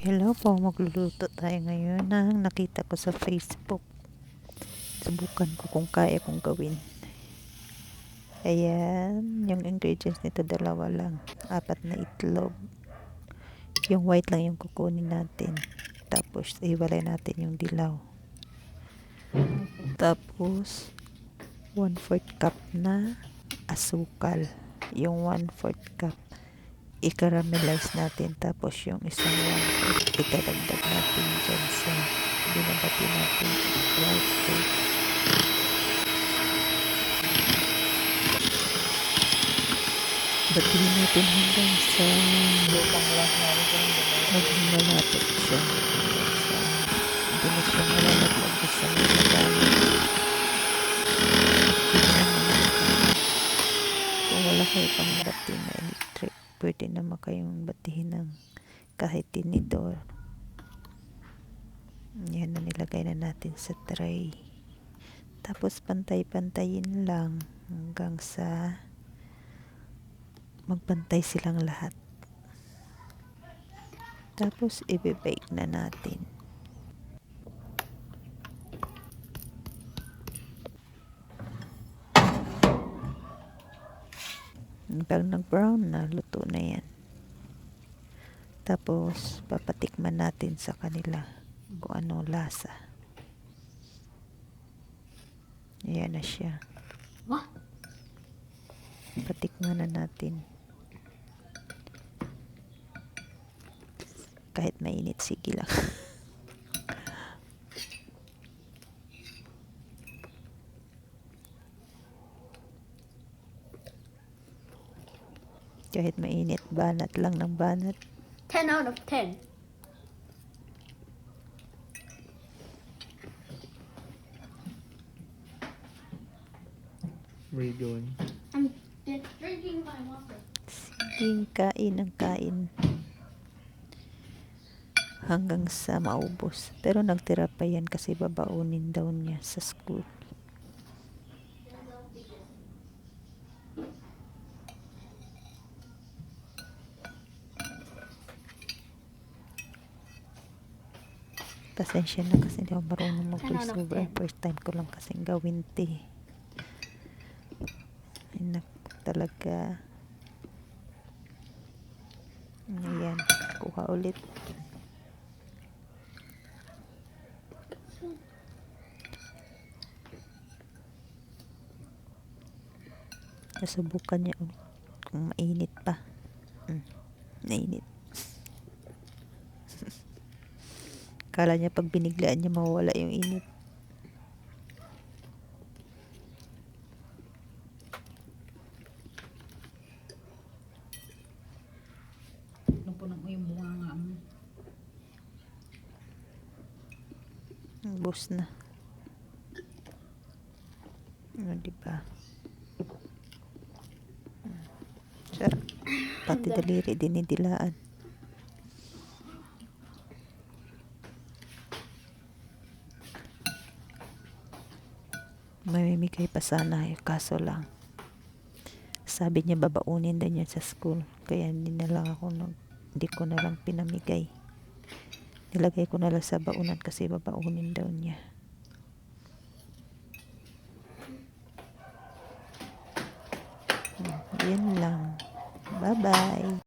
Hello po, magluluto tayo ngayon ng nakita ko sa Facebook. Subukan ko kung kaya kong gawin. Ayan, yung ingredients nito dalawa lang. 4 na itlog. Yung white lang yung kukunin natin. Tapos, iwalay natin yung dilaw. Tapos, 1/4 cup na asukal. Yung 1/4 cup i-caramelize natin, tapos yung isang 1/4 itadagdag natin dyan sa binabati natin white cake. Batiin natin hanggang sa maging malapit siya, hindi na siya malalaglag sa nilagayan. Kung wala kayo pang bati na electric, pwede naman kayong batihin ng kahit tinidor. Yan na, nilagay na natin sa tray. Tapos pantay-pantayin lang hanggang sa magpantay silang lahat. Tapos i-bake na natin. Pag nag-brown na, luto na yan. Tapos papatikman natin sa kanila kung ano lasa. Ayan na siya. Patikman na natin. Kahit mainit, sige lang. Kahit mainit, banat lang ng banat. 10 out of 10. What are you doing? I'm just drinking my water. Sige, kain ng kain. Hanggang sa maubos. Pero nagtira pa yan kasi babaunin daw niya sa school. Pasensya na kasi hindi ako marunong mag-voiceover. First time ko lang kasing gawin ito. Ay, talaga. Ayan, kuha ulit. Nasubukan niya kung mainit pa. Nainit. Kala niya pag biniglaan niya mawawala yung init. Napunan mo yung bunga mo. Ubos na. Diba? Sarap. Pati daliri dinidilaan. Mamimigay pa sana, kaso lang sabi niya babaunin din niya sa school, kaya hindi ko na lang pinamigay. Nilagay ko na lang sa baunan kasi babaunin daw niya. Yan lang. Bye bye.